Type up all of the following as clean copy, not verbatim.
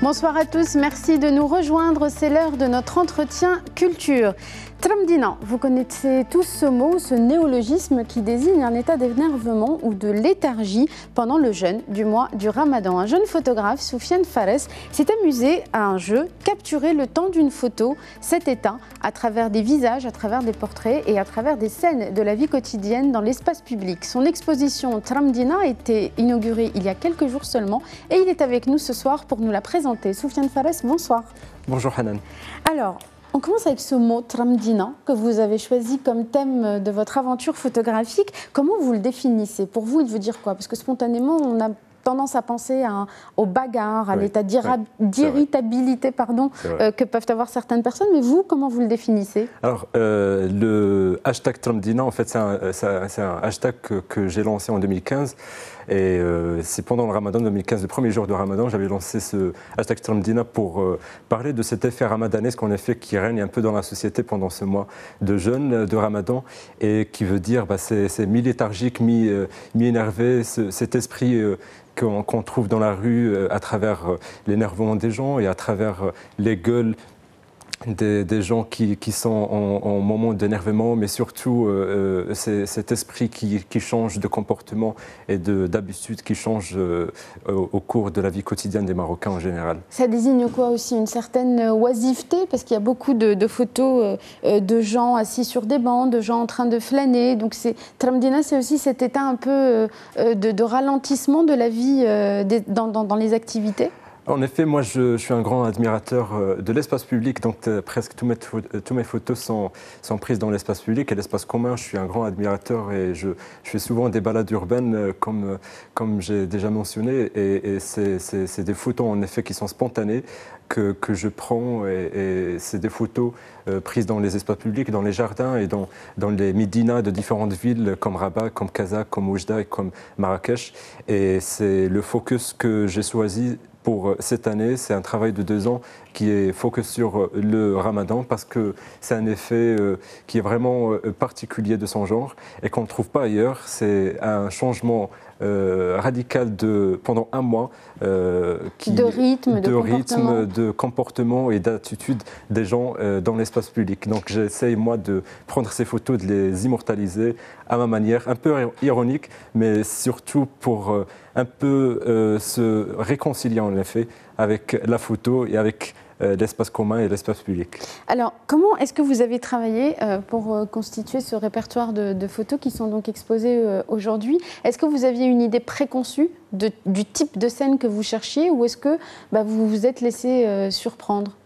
Bonsoir à tous, merci de nous rejoindre, c'est l'heure de notre entretien culture. Tramdina, vous connaissez tous ce mot, ce néologisme qui désigne un état d'énervement ou de léthargie pendant le jeûne du mois du Ramadan. Un jeune photographe, Soufiane Fares, s'est amusé à un jeu, capturer le temps d'une photo, cet état, à travers des visages, à travers des portraits et à travers des scènes de la vie quotidienne dans l'espace public. Son exposition Tramdina a été inaugurée il y a quelques jours seulement et il est avec nous ce soir pour nous la présenter. Soufiane Fares, bonsoir. Bonjour Hanan. Alors, on commence avec ce mot Tramdina que vous avez choisi comme thème de votre aventure photographique. Comment vous le définissez? Pour vous, il veut dire quoi? Parce que spontanément, on a tendance à penser aux bagarres, à l'état d'irritabilité que peuvent avoir certaines personnes. Mais vous, comment vous le définissez? Alors, le hashtag Tramdina, en fait, c'est un hashtag que j'ai lancé en 2015. Et c'est pendant le Ramadan 2015, le premier jour de Ramadan, j'avais lancé ce hashtag Tramdina pour parler de cet effet ramadanesque en effet qui règne un peu dans la société pendant ce mois de jeûne de Ramadan et qui veut dire c'est mi-léthargique, mi-énervé, cet esprit qu'on trouve dans la rue à travers l'énervement des gens et à travers les gueules des gens qui sont en moment d'énervement, mais surtout c'est cet esprit qui change de comportement et d'habitude qui change au cours de la vie quotidienne des Marocains en général. Ça désigne quoi aussi? Une certaine oisiveté? Parce qu'il y a beaucoup de photos de gens assis sur des bancs, de gens en train de flâner. Donc Tramdina, c'est aussi cet état un peu de ralentissement de la vie dans les activités? En effet, moi je suis un grand admirateur de l'espace public, donc presque toutes mes photos sont prises dans l'espace public et l'espace commun. Je suis un grand admirateur et je fais souvent des balades urbaines comme j'ai déjà mentionné et c'est des photos en effet qui sont spontanées que je prends et c'est des photos prises dans les espaces publics, dans les jardins et dans les médinas de différentes villes comme Rabat, comme Casa, comme Oujda et comme Marrakech. Et c'est le focus que j'ai choisi pour cette année, c'est un travail de 2 ans qui est focus sur le Ramadan parce que c'est un effet qui est vraiment particulier de son genre et qu'on ne trouve pas ailleurs. C'est un changement radical pendant un mois de rythme, de comportement et d'attitude des gens dans l'espace public. Donc j'essaye moi de prendre ces photos, de les immortaliser à ma manière, un peu ironique, mais surtout pour un peu se réconcilier en effet avec la photo et avec l'espace commun et l'espace public. Alors, comment est-ce que vous avez travaillé pour constituer ce répertoire de photos qui sont donc exposées aujourd'hui? Est-ce que vous aviez une idée préconçue du type de scène que vous cherchiez ou est-ce que vous vous êtes laissé surprendre?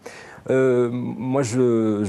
Moi, je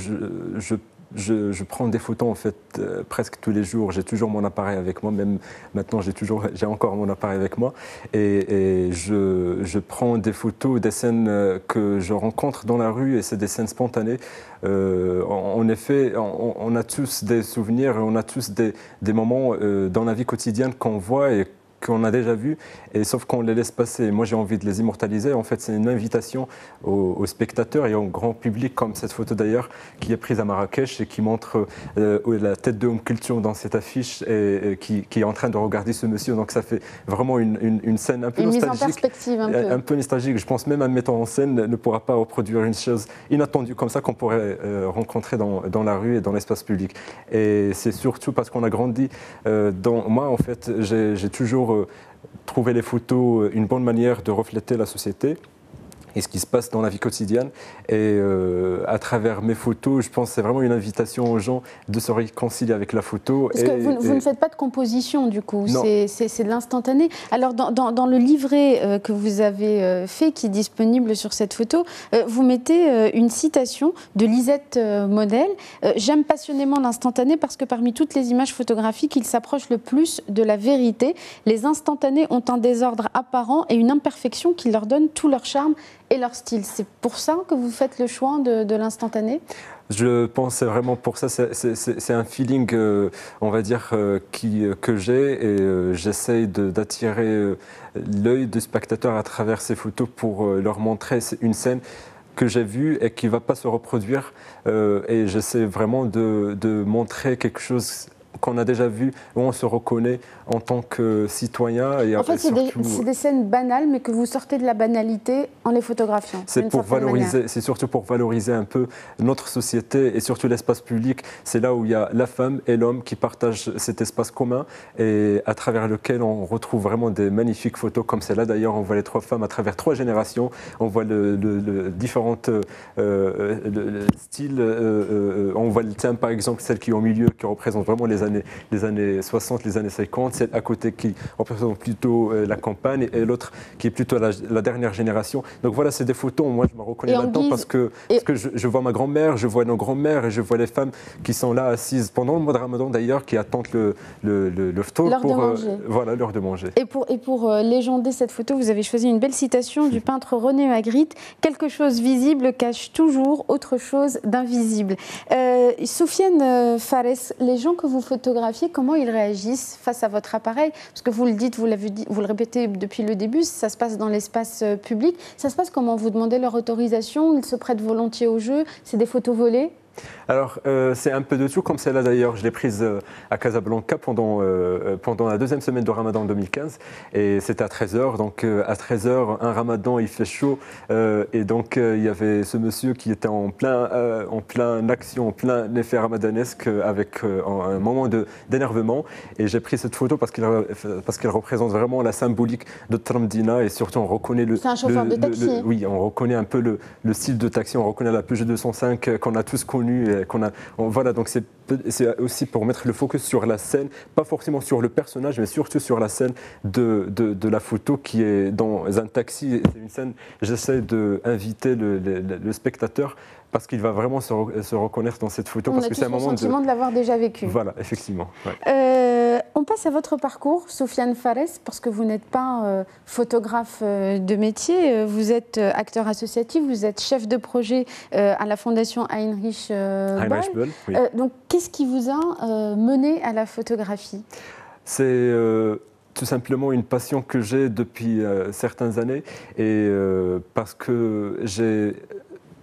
prends des photos en fait presque tous les jours. J'ai toujours mon appareil avec moi, même maintenant j'ai encore mon appareil avec moi et je prends des photos, des scènes que je rencontre dans la rue et c'est des scènes spontanées. En effet, on a tous des souvenirs, on a tous des moments dans la vie quotidienne qu'on voit et qu'on a déjà vu, et sauf qu'on les laisse passer. Moi, j'ai envie de les immortaliser. En fait, c'est une invitation aux spectateurs et au grand public, comme cette photo d'ailleurs, qui est prise à Marrakech et qui montre la tête de Culture dans cette affiche et qui est en train de regarder ce monsieur. Donc, ça fait vraiment une scène un peu nostalgique. Mise en perspective un peu nostalgique. Je pense même un metteur en scène ne pourra pas reproduire une chose inattendue comme ça qu'on pourrait rencontrer dans la rue et dans l'espace public. Et c'est surtout parce qu'on a grandi. Moi, en fait, j'ai toujours trouver les photos une bonne manière de refléter la société et ce qui se passe dans la vie quotidienne. Et à travers mes photos, je pense que c'est vraiment une invitation aux gens de se réconcilier avec la photo. Parce que vous ne faites pas de composition du coup, c'est de l'instantané. Alors dans le livret que vous avez fait, qui est disponible sur cette photo, vous mettez une citation de Lisette Model. J'aime passionnément l'instantané parce que parmi toutes les images photographiques, il s'approche le plus de la vérité. Les instantanés ont un désordre apparent et une imperfection qui leur donne tout leur charme et leur style. C'est pour ça que vous faites le choix de l'instantané? Je pense que c'est vraiment pour ça. C'est un feeling, on va dire, que j'ai et j'essaye d'attirer l'œil du spectateur à travers ces photos pour leur montrer une scène que j'ai vue et qui ne va pas se reproduire. Et j'essaie vraiment de montrer quelque chose qu'on a déjà vues, où on se reconnaît en tant que citoyen. Et en fait, c'est des scènes banales, mais que vous sortez de la banalité en les photographiant. C'est surtout pour valoriser un peu notre société et surtout l'espace public. C'est là où il y a la femme et l'homme qui partagent cet espace commun et à travers lequel on retrouve vraiment des magnifiques photos comme celle-là. D'ailleurs, on voit les 3 femmes à travers 3 générations. On voit différents styles. On voit le thème, par exemple, celle qui est au milieu, qui représente vraiment les années 60, les années 50. Celle à côté qui représente plutôt la campagne et l'autre qui est plutôt la dernière génération. Donc voilà, c'est des photos, moi je me reconnais là-dedans parce que je vois ma grand-mère, je vois nos grands-mères et je vois les femmes qui sont là assises pendant le mois de Ramadan d'ailleurs, qui attendent le ftour pour voilà, l'heure de manger. Et pour légender cette photo, vous avez choisi une belle citation du peintre René Magritte. Quelque chose visible cache toujours autre chose d'invisible. Soufiane Fares, les gens que vous photographiez, comment ils réagissent face à votre appareil? Parce que vous le dites, vous le répétez depuis le début, ça se passe dans l'espace public. Ça se passe comment? Vous demandez leur autorisation? Ils se prêtent volontiers au jeu? C'est des photos volées? Alors, c'est un peu de tout, comme celle-là d'ailleurs, je l'ai prise à Casablanca pendant la 2e semaine de Ramadan 2015, et c'était à 13h, donc à 13h, un Ramadan, il fait chaud, et donc il y avait ce monsieur qui était en plein action, en plein effet ramadanesque, avec un moment d'énervement, et j'ai pris cette photo parce qu'elle représente vraiment la symbolique de Tramdina, et surtout on reconnaît c'est un chauffeur de taxi. Oui, on reconnaît un peu le style de taxi, on reconnaît la Peugeot 205 qu'on a tous connue. Voilà, donc c'est aussi pour mettre le focus sur la scène, pas forcément sur le personnage, mais surtout sur la scène de la photo qui est dans un taxi. C'est une scène, j'essaie d'inviter le spectateur parce qu'il va vraiment se reconnaître dans cette photo. Parce que c'est un moment le sentiment de l'avoir déjà vécu. Voilà, effectivement. Ouais. On passe à votre parcours, Soufiane Fares, parce que vous n'êtes pas photographe de métier, vous êtes acteur associatif, vous êtes chef de projet à la fondation Heinrich Böll. Oui. Donc, qu'est-ce qui vous a mené à la photographie? C'est tout simplement une passion que j'ai depuis certaines années, et parce que j'ai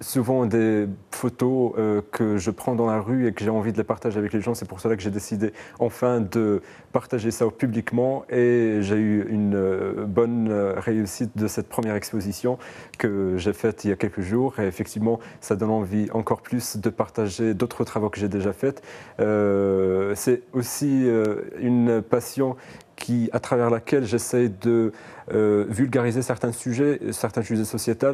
souvent des photos que je prends dans la rue et que j'ai envie de les partager avec les gens. C'est pour cela que j'ai décidé enfin de partager ça publiquement, et j'ai eu une bonne réussite de cette première exposition que j'ai faite il y a quelques jours, et effectivement ça donne envie encore plus de partager d'autres travaux que j'ai déjà faits. C'est aussi une passion à travers laquelle j'essaie de vulgariser certains sujets sociétaux.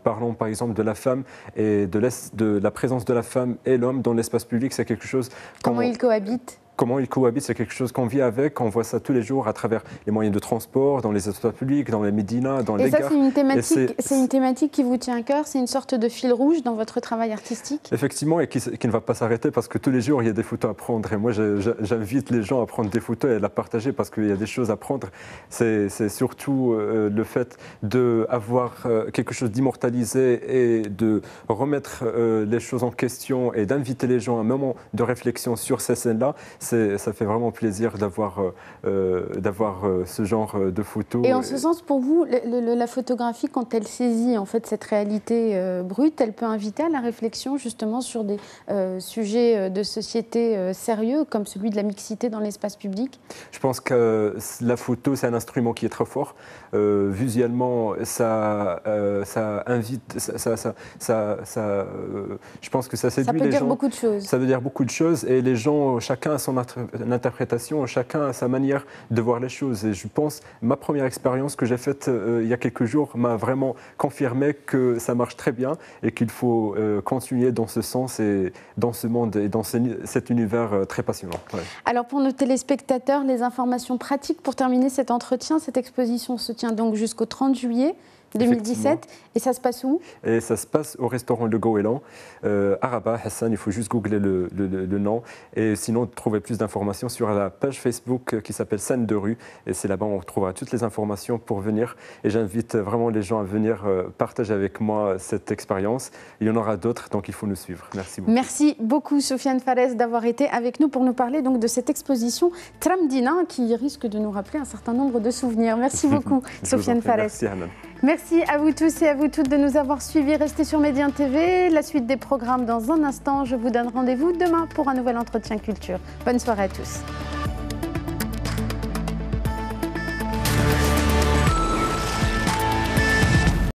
Parlons par exemple de la femme et de la présence de la femme et l'homme dans l'espace public. C'est quelque chose... Comment ils cohabitent? Comment ils cohabitent, c'est quelque chose qu'on vit avec, on voit ça tous les jours à travers les moyens de transport, dans les espaces publics, dans les médinas, dans les gares. Et ça, c'est une thématique qui vous tient à cœur, c'est une sorte de fil rouge dans votre travail artistique? Effectivement, et qui ne va pas s'arrêter, parce que tous les jours, il y a des photos à prendre. Et moi, j'invite les gens à prendre des photos et à la partager, parce qu'il y a des choses à prendre. C'est surtout le fait d'avoir quelque chose d'immortalisé et de remettre les choses en question et d'inviter les gens à un moment de réflexion sur ces scènes-là. Ça fait vraiment plaisir d'avoir ce genre de photos. Et en ce sens, pour vous, la photographie, quand elle saisit en fait cette réalité brute, elle peut inviter à la réflexion justement sur des sujets de société sérieux, comme celui de la mixité dans l'espace public? Je pense que la photo, c'est un instrument qui est très fort. Visuellement, ça invite, je pense que ça séduit les gens. Ça peut dire beaucoup de choses. Ça veut dire beaucoup de choses, et les gens, chacun a son interprétation, chacun a sa manière de voir les choses. Et je pense, ma première expérience que j'ai faite il y a quelques jours m'a vraiment confirmé que ça marche très bien et qu'il faut continuer dans ce sens et dans ce monde et dans cet univers très passionnant. Ouais. Alors pour nos téléspectateurs, les informations pratiques pour terminer cet entretien, cette exposition se tient donc jusqu'au 30 juillet 2017. Et ça se passe où? Et ça se passe au restaurant Le Goéland, à Rabat, Hassan. Il faut juste googler le nom. Et sinon, trouver plus d'informations sur la page Facebook qui s'appelle Scène de rue. Et c'est là-bas où on retrouvera toutes les informations pour venir. Et j'invite vraiment les gens à venir partager avec moi cette expérience. Il y en aura d'autres, donc il faut nous suivre. Merci beaucoup. Merci beaucoup, Soufiane Fares, d'avoir été avec nous pour nous parler donc de cette exposition Tramdina qui risque de nous rappeler un certain nombre de souvenirs. Merci beaucoup, Soufiane Fares. Merci, Hanan. Merci à vous tous et à vous toutes de nous avoir suivis. Restez sur Médien TV. La suite des programmes dans un instant. Je vous donne rendez-vous demain pour un nouvel entretien culture. Bonne soirée à tous.